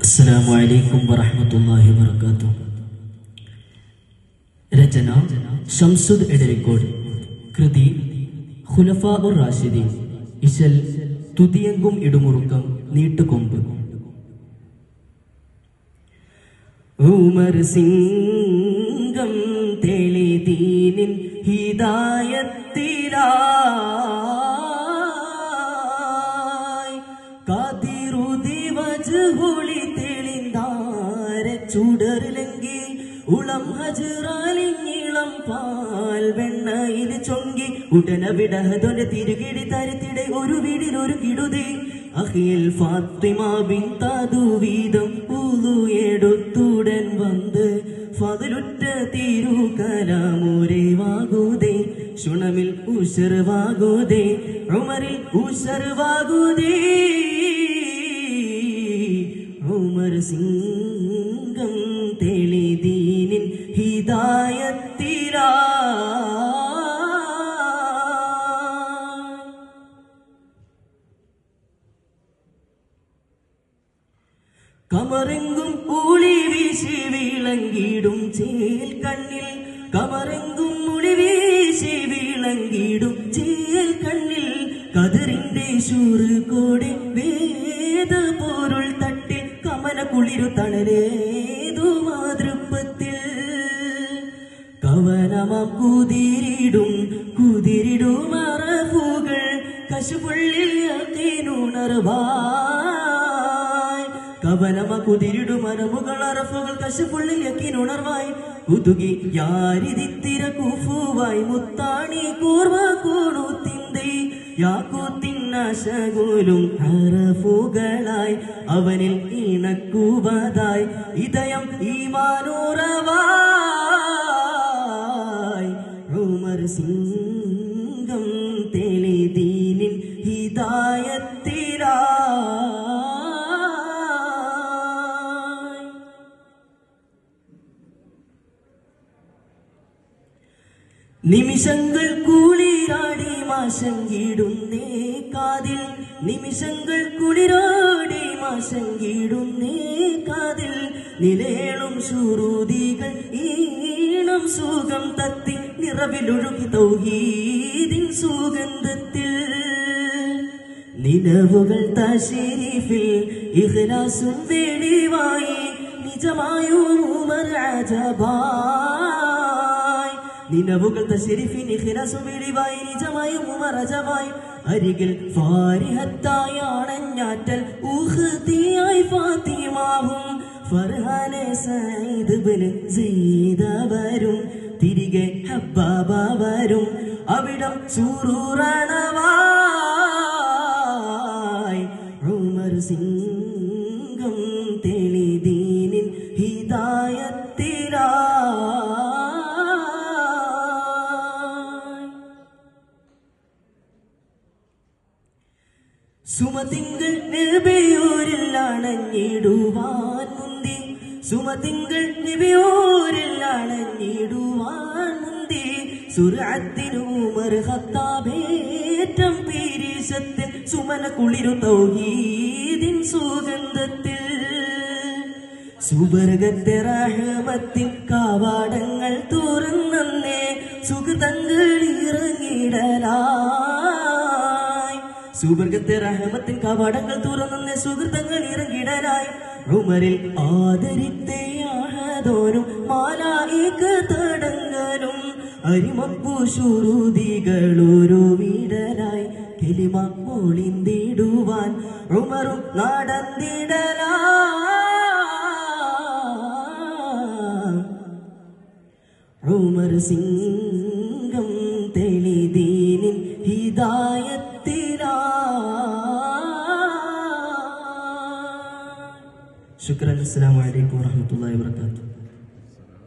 അസ്സലാമു അലൈക്കും വറഹ്മത്തുള്ളാഹി വബറകാതുഹു. രചന ഷംസുദ് എടരിക്കോട്. കൃതി ഖുലഫാഉർ റാഷിദീൻ. ഇശൽ തുതിയങ്കും ഇടുമുറുക്കം നീട്ടുകൊമ്പ്. ഉമർ സിംഗം തെളിദീനിൻ ഹിദായത്തിലായി കാതിറുതി വജ്ഹുളി തെളിന്താര ചുടർലങ്കി ഉളം ഹജ്റാലിഞ്ഞിളം പാൽ വെണ്ണയിൽ ചൊങ്കി ഉടനവിടഹതൊന തിരുകിടി തരത്തിടെ ഒരു വീടിനൊരു കിടുതി അഖിൽ ഫാത്തിമ ബിൻതാദു വീതം ഉളുയെടുത്തുടൻ വന്ന് ഫദലുറ്റ തിരുകലാമുരേവാകുതേ ശുണമിൽ ഉശർവാകുതേ ഉമറിൽ ഉശർവാകുതേ ഉമർ സിംഗം തെളിദീനിൻ ഹിദായത്തിലാ കമറെങ്കും ഉളി വീശി വിളങ്ങിടും ചേൽ കണ്ണിൽ കമറെങ്കും ഉളി വീശി വിളങ്ങിടും ചേൽ കണ്ണിൽ കതിറിന്റെ ശൂറുകോടെ വേദ പോരുൾ തട്ടി കമന കുളിരു തണലേതു മാതൃപ്പത്തിൽ കവനമാം കുതിരിടും അറഫുകൾ കശുപുള്ളിൽ യഖീനുണർവാ കവനമ കുതിരിടും അരമുകൾ അറഫുകൾ കശുപുള്ളിൽ യഖീനുണർവായി ഉതുകി യാരിതിത്തിര കുഫുവായി മുത്താണി കൂർവ കൂണുത്തിന്തി യാക്കൂത്തിന്നശകൂലും അറഫുകളായി അവനിൽ ഇണക്കുവതായി ഇതയം ഈമാനുറവായി ഉമർ സിംഗം തെളിദീനിൻ ഹിദായത്തിലാ നിമിഷങ്ങൾ കുളിരാടി മാശങ്കിടുന്നേ കാതിൽ നിമിഷങ്ങൾ കുളിരാടി മാശങ്കിടുന്നേ കാതിൽ നിലേളും ശുരുതികൾ ഈണം സുഖം തത്തി നിറവിലൊഴുകി തൗഹീദിൻ സുഗന്ധത്തിൽ നിലവുകൾ തശരീഫിൽ ഇഖ്ലാസും വെളിവായി നിജമായും ഉമർ അജബായി നിലവുകൾ തശരീഫിൻ ഇഖ്ലാസും വെളിവായി നിജമായും ഉമർ അജബായി അരികിൽ ഫാരിഹത്തായി അണഞ്ഞാറ്റൽ ഉഖ്തിയായി ഫാത്തിമാവും ഫർഹാനെ സഈദ് ഇബ്നു സഈദ് വരും തിരികെ ഹബ്ബാബ വരും അവിടം സുറൂറാണവായി ഉമർ സിംഗം തെളിദീനിൻ ഹിദായത്തിലാ സുമതിങ്കൾ നബിയോരിൽ അണഞ്ഞിടുവാൻ മുന്തി സുമതിങ്കൾ നബിയോരിൽ അണഞ്ഞിടുവാൻ മുന്തി സുറഅത്തിന് ഉമർ ഖത്താബേറ്റം പീരീശത്തിൽ സുമന കുളിരു തൗഹീദിൻ സുഗന്ധത്തിൽ സുബർഗത്തെ റഹ്മത്തിൻ കവാടങ്ങൾ തുറന്നേ സുഗതങ്ങൾ ഇറങ്ങിടലായി സുബർഗത്തെ റഹ്മത്തിൻ കവാടങ്ങൾ തുറന്നേ സുഹൃത്തങ്ങൾ ഇറങ്ങിടലായി ഉമറിൽ ആദരിത്തയാഹദോനും മാലായിക തടങ്ങലും അരിമപ്പു ശുരുതികളൊരു വീടലായി കെലിമ മോളിന്തിടുവാൻ ഉമറും നടന്നിടലാ ഉമർ സിംഗം തെളിദീനിൻ ഹിദായത്തിലാ. ശുക്രൻ. അസ്സലാമു അലൈക്കും വറഹ്മത്തുള്ളാഹി വബറകാതുഹു.